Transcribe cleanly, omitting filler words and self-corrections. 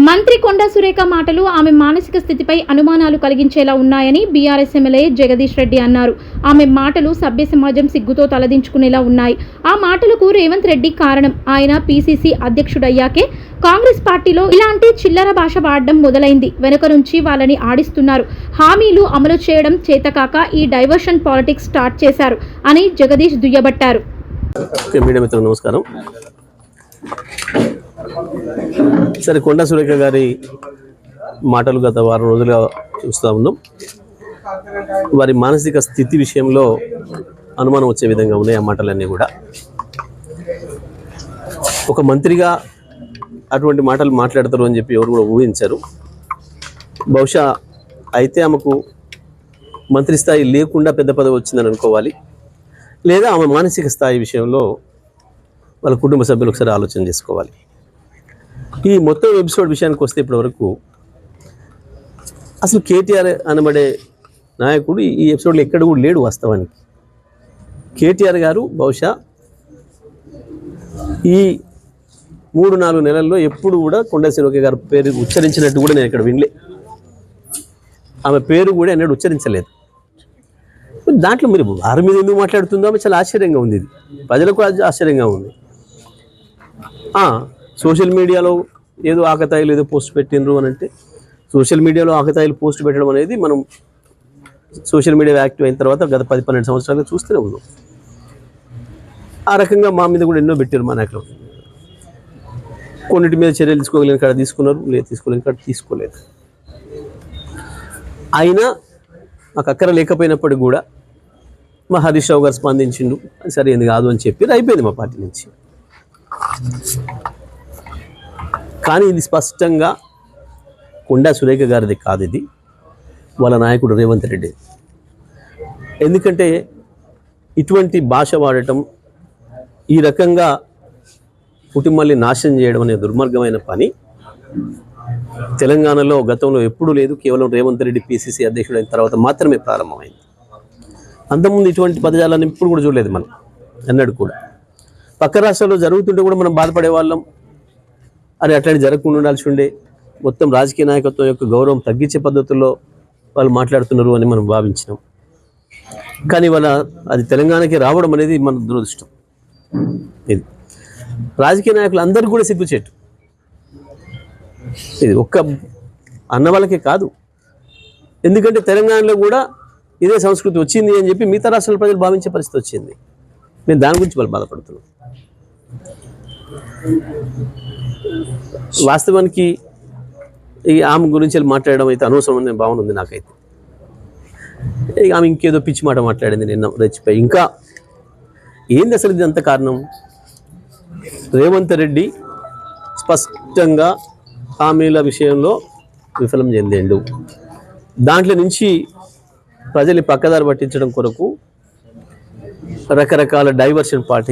మంత్రి కొండా సురేఖ మాటలు ఆమె మానసిక స్థితిపై అనుమానాలు కలిగించేలా ఉన్నాయని బీఆర్ఎస్ ఎమ్మెల్యే జగదీష్ రెడ్డి అన్నారు. ఆమె మాటలు సభ్య సమాజం సిగ్గుతో తలదించుకునేలా ఉన్నాయి. ఆ మాటలకు రేవంత్ రెడ్డి కారణం. ఆయన పీసీసీ అధ్యక్షుడయ్యాకే కాంగ్రెస్ పార్టీలో ఇలాంటి చిల్లర భాష వాడడం మొదలైంది. వెనుక నుంచి వాళ్ళని ఆడిస్తున్నారు. హామీలు అమలు చేయడం చేతకాక ఈ డైవర్షన్ పాలిటిక్స్ స్టార్ట్ చేశారు అని జగదీష్ దుయ్యబట్టారు. నమస్కారం. సరే, కొండా సురేఖ గారి మాటలు గత వారం రోజులుగా చూస్తూ ఉన్నాం. వారి మానసిక స్థితి విషయంలో అనుమానం వచ్చే విధంగా ఉన్నాయి ఆ మాటలన్నీ కూడా. ఒక మంత్రిగా అటువంటి మాటలు మాట్లాడతారు అని చెప్పి ఎవరు కూడా ఊహించారు. బహుశా అయితే ఆమెకు మంత్రి స్థాయి లేకుండా పెద్ద పదవి వచ్చిందని అనుకోవాలి, లేదా ఆమె మానసిక స్థాయి విషయంలో వాళ్ళ కుటుంబ సభ్యులు ఒకసారి ఆలోచన చేసుకోవాలి. ఈ మొత్తం ఎపిసోడ్ విషయానికి వస్తే ఇప్పటివరకు అసలు కేటీఆర్ అనబడే నాయకుడు ఈ ఎపిసోడ్లో ఎక్కడ కూడా లేడు. వాస్తవానికి కేటీఆర్ గారు బహుశా ఈ 3-4 నెలల్లో ఎప్పుడు కూడా కొండా సురేఖ గారి పేరు ఉచ్చరించినట్టు కూడా నేను ఇక్కడ వినలే. ఆమె పేరు కూడా ఎన్నడూ ఉచ్చరించలేదు. దాంట్లో మీరు వారి మీద ఎందుకు మాట్లాడుతుందో ఆమె చాలా ఆశ్చర్యంగా ఉంది. ఇది ప్రజలకు ఆశ్చర్యంగా ఉంది. సోషల్ మీడియాలో ఏదో ఆకతాయిలు ఏదో పోస్ట్ పెట్టినరు అని అంటే, సోషల్ మీడియాలో ఆకతాయిలు పోస్ట్ పెట్టడం అనేది మనం సోషల్ మీడియా యాక్టివ్ అయిన తర్వాత గత 10-12 సంవత్సరాలుగా చూస్తూనే ఉన్నాం. ఆ రకంగా మా మీద కూడా ఎన్నో పెట్టారు మా నాయకులు. కొన్నిటి మీద చర్యలు తీసుకోగలిగిన కాడ తీసుకున్నారు, లేదు తీసుకోలేని కాడ తీసుకోలేదు. అయినా మాకు అక్కర లేకపోయినప్పటికీ కూడా మా హరీష్ రావు గారు స్పందించిండు, సరే ఎందుకు కాదు అని చెప్పి అయిపోయింది మా పార్టీ నుంచి. కానీ ఇది స్పష్టంగా కొండా సురేఖ గారిది కాదు, ఇది వాళ్ళ నాయకుడు రేవంత్ రెడ్డి. ఎందుకంటే ఇటువంటి భాష వాడటం, ఈ రకంగా కుటుంబాన్ని నాశనం చేయడం అనే దుర్మార్గమైన పని తెలంగాణలో గతంలో ఎప్పుడూ లేదు. కేవలం రేవంత్ రెడ్డి పీసీసీ అధ్యక్షుడు అయిన తర్వాత మాత్రమే ప్రారంభమైంది. అంతకుముందు ఇటువంటి పదజాలను ఇప్పుడు కూడా చూడలేదు మనం ఎన్నడూ కూడా. పక్క రాష్ట్రాల్లో జరుగుతుంటే కూడా మనం బాధపడే వాళ్ళం. అరే అట్లాంటి జరగకుండా ఉండాల్సి ఉండే, మొత్తం రాజకీయ నాయకత్వం యొక్క గౌరవం తగ్గించే పద్ధతుల్లో వాళ్ళు మాట్లాడుతున్నారు అని మనం భావించినాం. కానీ వాళ్ళ అది తెలంగాణకి రావడం అనేది మన దురదృష్టం. ఇది రాజకీయ నాయకులు అందరూ కూడా సిగ్గుచేటు. ఇది ఒక్క అన్న వాళ్ళకే కాదు, ఎందుకంటే తెలంగాణలో కూడా ఇదే సంస్కృతి వచ్చింది అని చెప్పి మిగతా రాష్ట్రాల ప్రజలు భావించే పరిస్థితి వచ్చింది. మేము దాని గురించి వాళ్ళు బాధపడుతున్నాం. వాస్తవానికి ఈ ఆమె గురించి మాట్లాడడం అయితే అనవసరం అనే భావన ఉంది నాకైతే. ఆమె ఇంకేదో పిచ్చి మాట మాట్లాడింది నిన్న రెచ్చిపోయి. ఇంకా ఏంది అసలు ఇది అంత కారణం? రేవంత్ రెడ్డి స్పష్టంగా హామీల విషయంలో విఫలం చెందిండు. దాంట్లో నుంచి ప్రజల్ని పక్కదారి పట్టించడం కొరకు రకరకాల డైవర్షన్ పార్టీ